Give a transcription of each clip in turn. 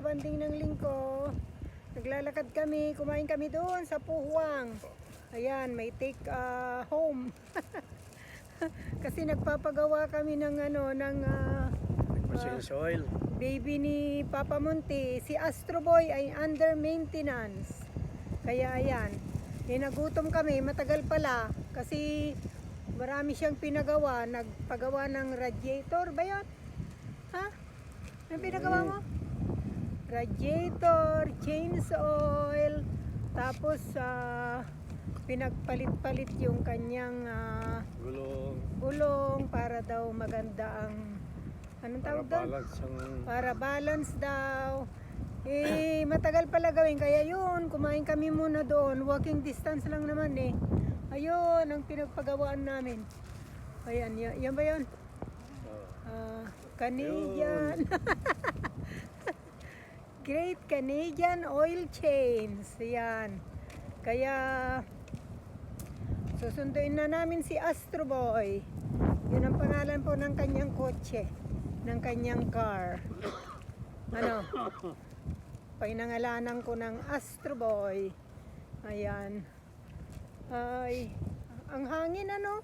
nagbabanding ng lingko. Naglalakad kami, kumain kami doon sa Puhuang. Ayan, may take home. Kasi nagpapagawa kami ng Oil. baby ni Papa Monte. Si Astro Boy ay under maintenance. Kaya ayan, nagutom kami, matagal pala. Kasi marami siyang pinagawa. Nagpagawa ng radiator ba yun? Ha? Ano pinagawa mo? Radiator, change oil, tapos pinagpalit-palit yung kanyang gulong para daw maganda ang anong tawag doon? Para balance daw. Matagal pala gawin, kaya yun, kumain kami muna doon. Walking distance lang naman eh. Ayun ang pinagpagawaan namin. Ayan, yan ba yun? Canadian. Great Canadian Oil Chains. Yan. Kaya susunduin na namin si Astro Boy. Yun ang pangalan po ng kanyang kotse, ng kanyang car. Ano? Pinangalanan ko ng Astro Boy. Ayan. Ay, ang hangin ano?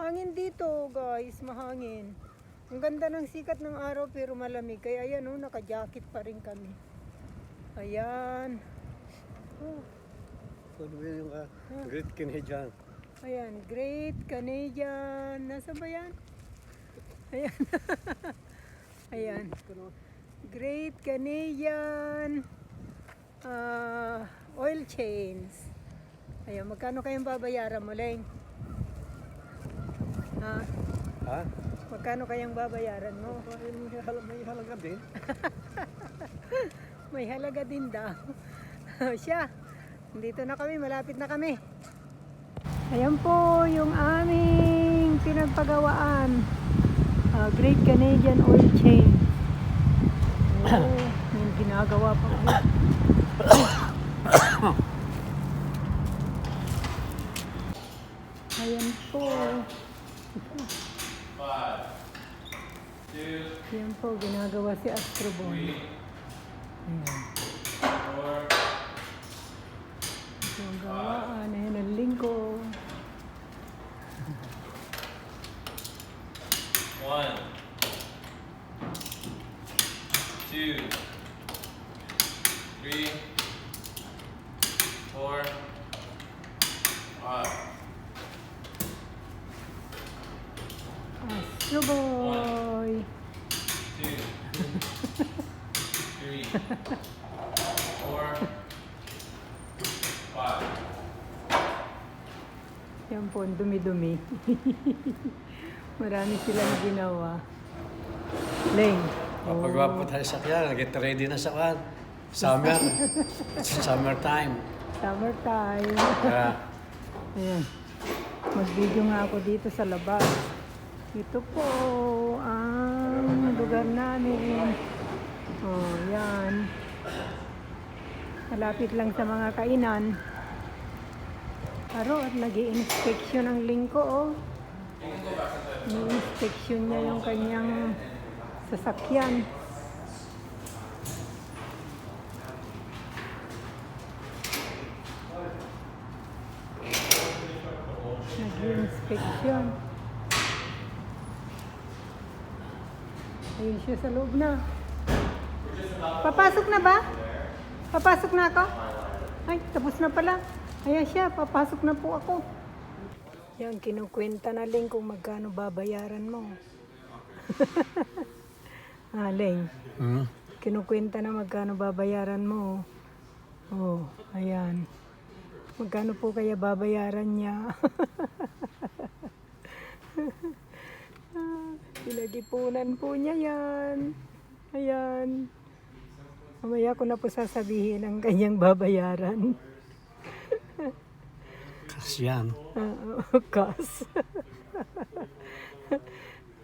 Hangin dito, guys, mahangin. Ang ganda ng sikat ng araw pero malamig. Kaya ayan oh, naka-jacket pa rin kami. Ayan. Oh. Yung Great Canadian. Ayan, Great Canadian. Nasaan ba yan? Ayan. Ayan. Great Canadian Oil Chains. Ayan, magkano kayong babayaran mo, Leng? Ha? Magkano kayang babayaran mo? May halaga din. May halaga din daw. Siya, dito na kami, malapit na kami. Ayan po yung aming pinagpagawaan. Great Canadian Oil Chain. Yung ginagawa pa ko. Ayan po. Yan po, ginagawa si Astro Boy. Ayan. Ito ang gawaan. Ayan ang lingko. 1, 2, 3, 4, 5. Astro Boy. 2, 3, 4, 5. Yan po, ang dumi-dumi. Marami silang ginawa. Leng. Pagwapo tayo sa kaya, get ready na sa kan. Summer. Summertime. Summertime. Yeah. Ayan. Mag-video nga ako dito sa labas. Ito po ang lugar namin. Oh, yan. Malapit lang sa mga kainan. Aro at nag-i-inspection ang lingko, oh. Ni-inspection niya yung kanyang sasakyan. Nag-i-inspection. Ayun siya sa loob na. Papasok na ba? Papasok na ako? Ay, tapos na pala. Ayan siya, papasok na po ako. Yan, kinukwenta na Leng kung magkano babayaran mo. Leng, kinukwenta na magkano babayaran mo. Oh, ayan. Magkano po kaya babayaran niya? Pinagipunan po niya yan. Ayan. Mamaya ko na po sasabihin ang kanyang babayaran. Kas yan. Kas.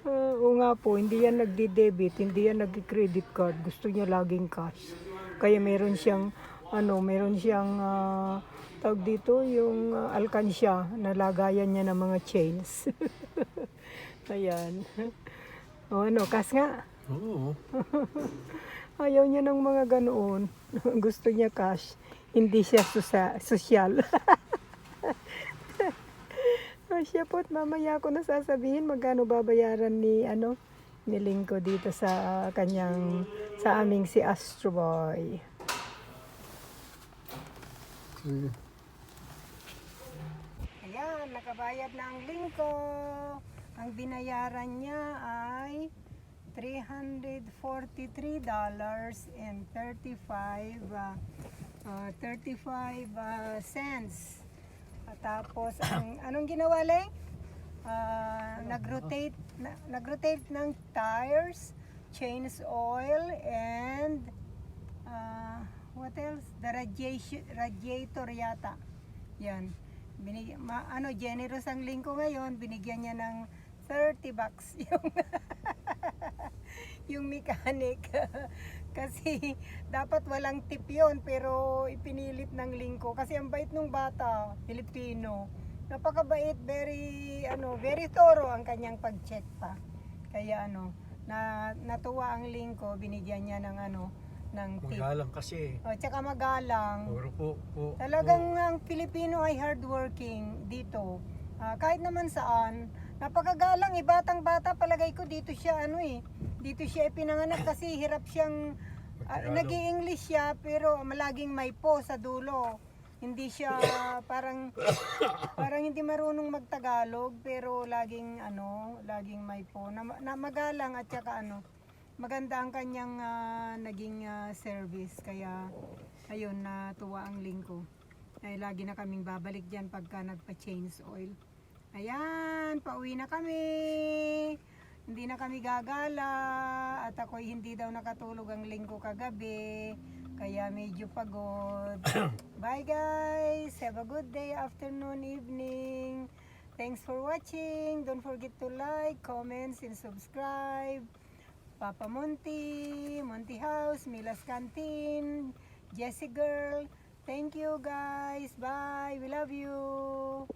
Oo nga po, hindi yan nagdi-debit, hindi yan nag-credit card. Gusto niya laging cash. Kaya meron siyang, tawag dito, yung alkansya na lagayan niya ng mga chains. Ayan. O ano, cash nga. Oo. Ayaw niya ng mga ganoon. Gusto niya cash. Hindi siya sosyal. Siya po't mamaya ko na sasabihin magkano babayaran ni Lingko dito sa sa aming si Astro Boy. Sige. Ayan, nakabayad na ang Lingko. Ang binayaran niya ay $344.35 At tapos anong ginawa Leng? Nag-rotate ng tires, change oil, and what else? The radiator yata. Yan. Generous ang Lingko ngayon, binigyan niya ng $30 yung mechanic. Kasi dapat walang tip yun, pero ipinilit ng Lingko kasi ang bait ng bata, Pilipino. Napakabait, very thorough ang kanyang pag-check pa. Kaya natuwa ang Lingko, binigyan niya ng tip. Magalang kasi. O, tsaka magalang. Puro po. Talagang ang Pilipino ay hardworking dito. Kahit naman saan, napakagalang, batang bata, palagay ko dito siya dito siya ipinanganak kasi hirap siyang nag-i-English siya pero malaging may po sa dulo. Hindi siya parang hindi marunong magtagalog pero laging may po na magalang at saka maganda ang kanyang naging service kaya ayun natuwa ang Lingko. Ay lagi na kaming babalik diyan pagka nagpa-change oil. Ayan, pauwi na kami. Hindi na kami gagala at ako'y hindi daw nakatulog ang Lingko kagabi. Kaya medyo pagod. Bye guys! Have a good day, afternoon, evening. Thanks for watching. Don't forget to like, comments, and subscribe. Papa Monty, Monty House, Mila's Canteen, Jessie Girl. Thank you guys. Bye. We love you.